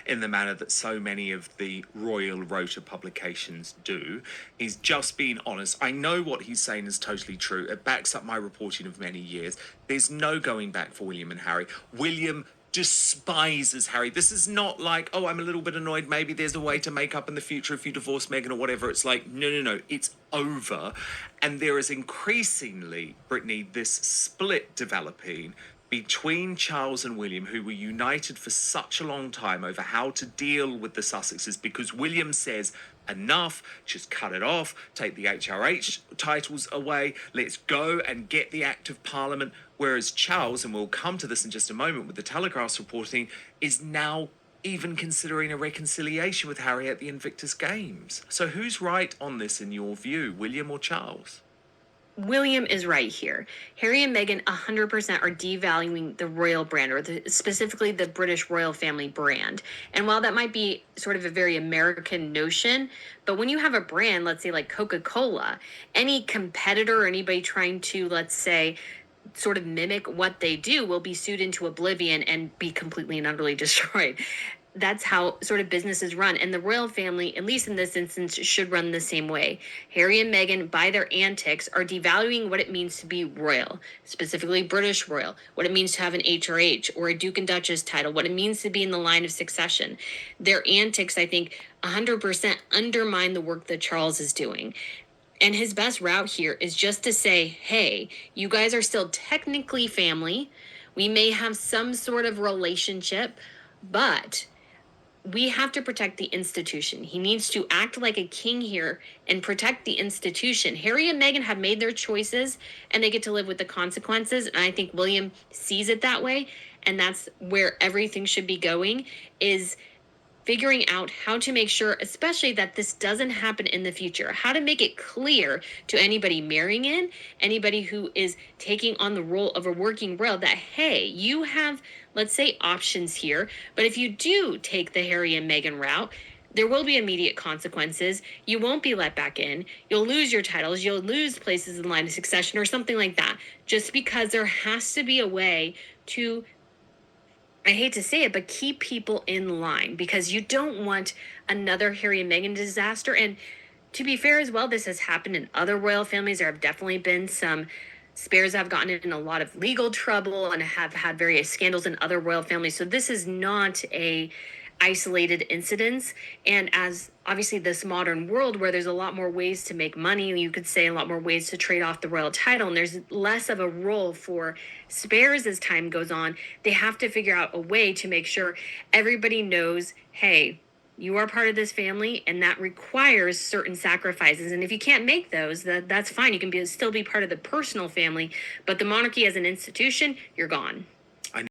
in the manner that so many of the royal rota publications do. He's just being honest. I know what he's saying is totally true. It backs up my reporting of many years. There's no going back for William and Harry. William despises Harry. This is not like, oh, I'm a little bit annoyed. Maybe there's a way to make up in the future if you divorce Meghan or whatever. It's like, no. It's over. And there is increasingly, Brittany, this split developing between Charles and William, who were united for such a long time over how to deal with the Sussexes, because William says, enough, just cut it off, take the HRH titles away, let's go and get the Act of Parliament. Whereas Charles, and we'll come to this in just a moment with the Telegraph's reporting, is now even considering a reconciliation with Harry at the Invictus Games. So who's right on this in your view, William or Charles? William is right here. Harry and Meghan 100% are devaluing the royal brand, or specifically the British royal family brand. And while that might be sort of a very American notion, but when you have a brand, let's say like Coca-Cola, any competitor or anybody trying to, let's say, sort of mimic what they do will be sued into oblivion and be completely and utterly destroyed. That's how sort of businesses run. And the royal family, at least in this instance, should run the same way. Harry and Meghan, by their antics, are devaluing what it means to be royal, specifically British royal, what it means to have an HRH or a Duke and Duchess title, what it means to be in the line of succession. Their antics, I think, 100% undermine the work that Charles is doing. And his best route here is just to say, hey, you guys are still technically family. We may have some sort of relationship, but we have to protect the institution. He needs to act like a king here and protect the institution. Harry and Meghan have made their choices and they get to live with the consequences. And I think William sees it that way. And that's where everything should be going, is figuring out how to make sure, especially that this doesn't happen in the future, how to make it clear to anybody marrying in, anybody who is taking on the role of a working royal, that, hey, you have, let's say, options here, but if you do take the Harry and Meghan route, there will be immediate consequences. You won't be let back in. You'll lose your titles. You'll lose places in line of succession or something like that, just because there has to be a way to, I hate to say it, but keep people in line, because you don't want another Harry and Meghan disaster. And to be fair as well, this has happened in other royal families. There have definitely been some spares that have gotten in a lot of legal trouble and have had various scandals in other royal families. So this is not a isolated incidents. And as obviously this modern world where there's a lot more ways to make money, you could say a lot more ways to trade off the royal title, and there's less of a role for spares as time goes on, they have to figure out a way to make sure everybody knows, hey, you are part of this family, and that requires certain sacrifices. And if you can't make those, that's fine. You can still be part of the personal family, but the monarchy as an institution, you're gone.